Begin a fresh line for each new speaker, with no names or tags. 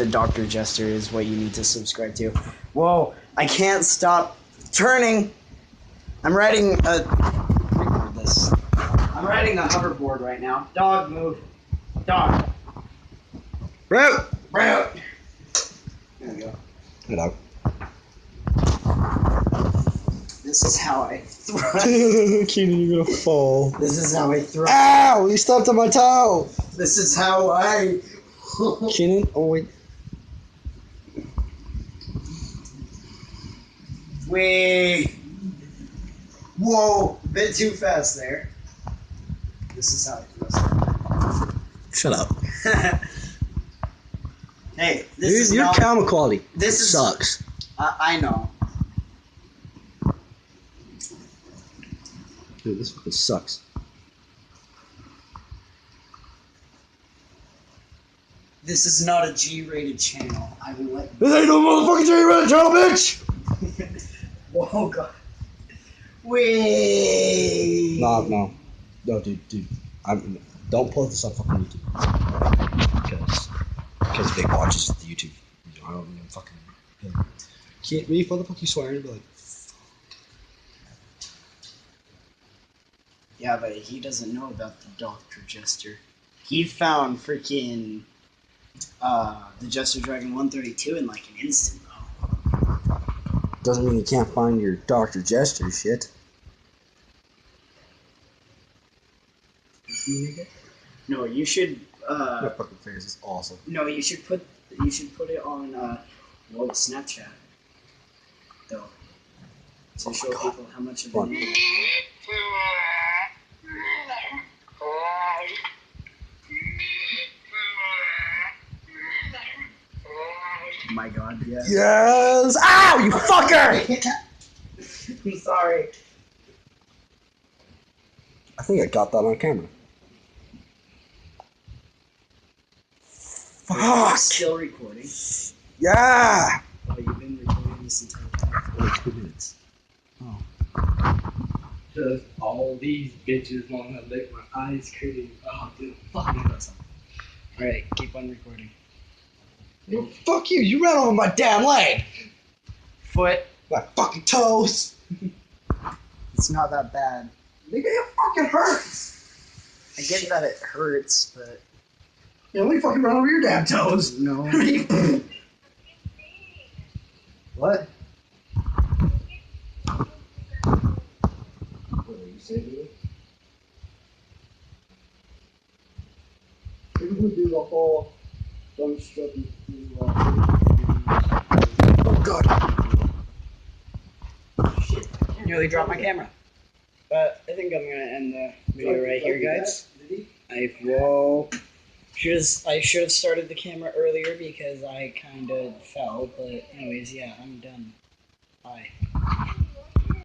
the Dr. Jester is what you need to subscribe to. Whoa, I can't stop turning. I'm riding a hoverboard right now. Dog, move. Dog.
Route.
Route. There we go.
Hello.
This is how I throw.
Keenan, you're gonna fall.
This is how I throw.
Ow! You stepped on my toe.
This is how I.
Keenan, oh wait.
Wait. Whoa, a bit too fast there. This is how I throw.
Shut up.
Hey, this is
your
not,
camera quality.
This
sucks.
I know.
Dude, this fucking sucks.
This is not a G-rated channel. I will let you.
This ain't no motherfucking J-rated channel, bitch!
Whoa, God. Wait.
No, dude. Don't post this on fucking YouTube. Because Vic watches the YouTube. I don't even fucking. Can't really what the fuck you swearing and be like.
Yeah, but he doesn't know about the Dr. Jester. He found freaking the Jester Dragon 132 in like an instant, though.
Doesn't mean you can't find your Dr. Jester shit.
No, you should.
That fucking face is awesome.
No, you should put it on Snapchat, though, to show people how much of an. Oh my God, yes.
Yes! Ow, you fucker!
I'm sorry.
I think I got that on camera. Fuck!
Still recording.
Yeah!
Oh, you've been recording this entire time.
Only 2 minutes.
Oh.
Just all these bitches want to lick my ice cream. Oh, dude, fuck me.
Alright, keep on recording.
Well, fuck you, you ran over my damn leg!
Foot.
My fucking toes!
It's not that bad.
Nigga, it fucking hurts!
I get that it hurts, but.
Yeah, let me fucking run over your damn toes!
No.
What? What are you saying, dude? Maybe we'll do the whole dumbstruck Oh god!
Shit. Nearly dropped my camera. But I think I'm gonna end the video right here, guys. I should have started the camera earlier because I kind of fell, but anyways, yeah, I'm done. Bye.